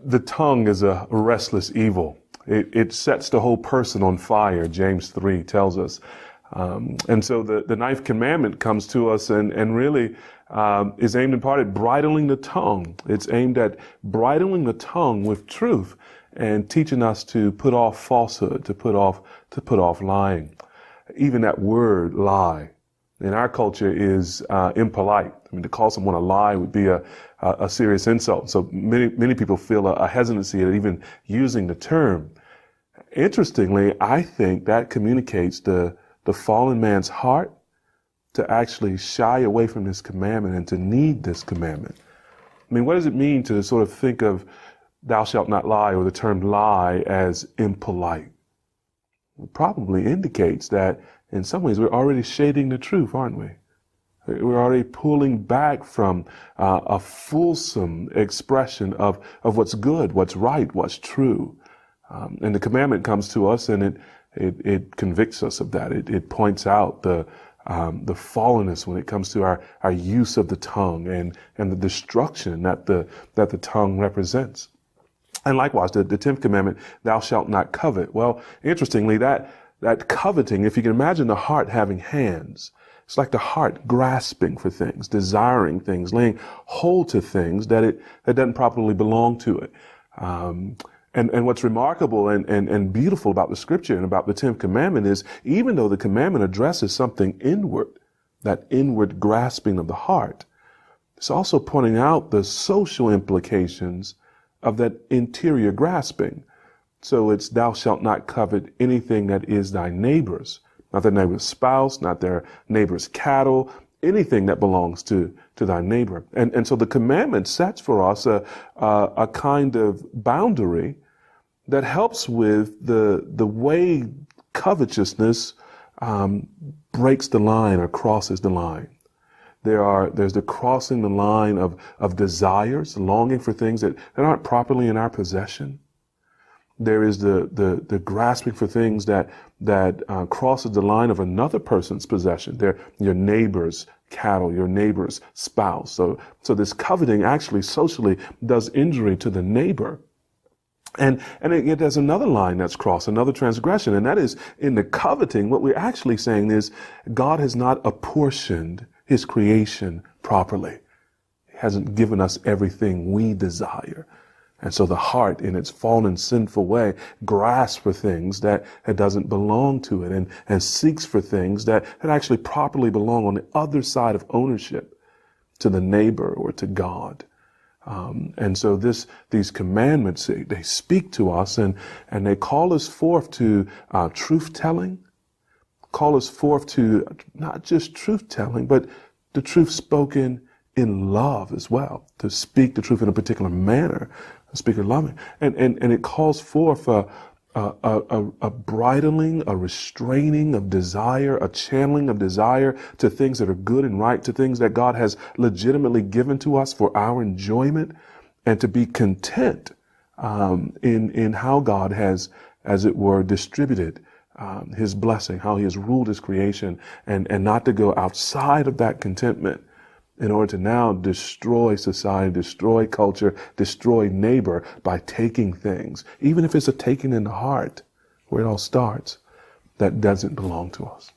The tongue is a restless evil. It sets the whole person on fire, James 3 tells us. And so the ninth commandment comes to us and really is aimed in part at bridling the tongue. It's aimed at bridling the tongue with truth and teaching us to put off falsehood, to put off lying. Even that word lie in our culture is impolite. I mean, to call someone a lie would be a serious insult. So many people feel a hesitancy at even using the term. Interestingly, I think that communicates the fallen man's heart to actually shy away from this commandment and to need this commandment. I mean, what does it mean to sort of think of thou shalt not lie or the term lie as impolite? It probably indicates that in some ways we're already shading the truth, aren't we? We're already pulling back from a fulsome expression of what's good, what's right, what's true. And the commandment comes to us and it convicts us of that. It points out the fallenness when it comes to our use of the tongue and the destruction that the tongue represents. And likewise, the 10th commandment, thou shalt not covet. Well, interestingly, that coveting, if you can imagine the heart having hands, it's like the heart grasping for things, desiring things, laying hold to things that doesn't properly belong to it. And what's remarkable and beautiful about the scripture and about the 10th commandment is even though the commandment addresses something inward, that inward grasping of the heart, it's also pointing out the social implications of that interior grasping. So it's thou shalt not covet anything that is thy neighbor's, not their neighbor's spouse, not their neighbor's cattle, anything that belongs to thy neighbor. And so the commandment sets for us a kind of boundary that helps with the way covetousness breaks the line or crosses the line. There's the crossing the line of desires, longing for things that aren't properly in our possession. There is the grasping for things that crosses the line of another person's possession. They're your neighbor's cattle, your neighbor's spouse. So this coveting actually socially does injury to the neighbor. And it has another line that's crossed, another transgression, and that is in the coveting, what we're actually saying is God has not apportioned his creation properly. He hasn't given us everything we desire. And so the heart, in its fallen, sinful way, grasps for things that doesn't belong to it and seeks for things that actually properly belong on the other side of ownership to the neighbor or to God. And so these commandments, they speak to us and they call us forth to truth-telling, call us forth to not just truth-telling, but the truth spoken in love as well, to speak the truth in a particular manner, speak in loving. And it calls forth a bridling, a restraining of desire, a channeling of desire to things that are good and right, to things that God has legitimately given to us for our enjoyment, and to be content in how God has, as it were, distributed his blessing, how he has ruled his creation, and not to go outside of that contentment in order to now destroy society, destroy culture, destroy neighbor by taking things, even if it's a taking in the heart, where it all starts, that doesn't belong to us.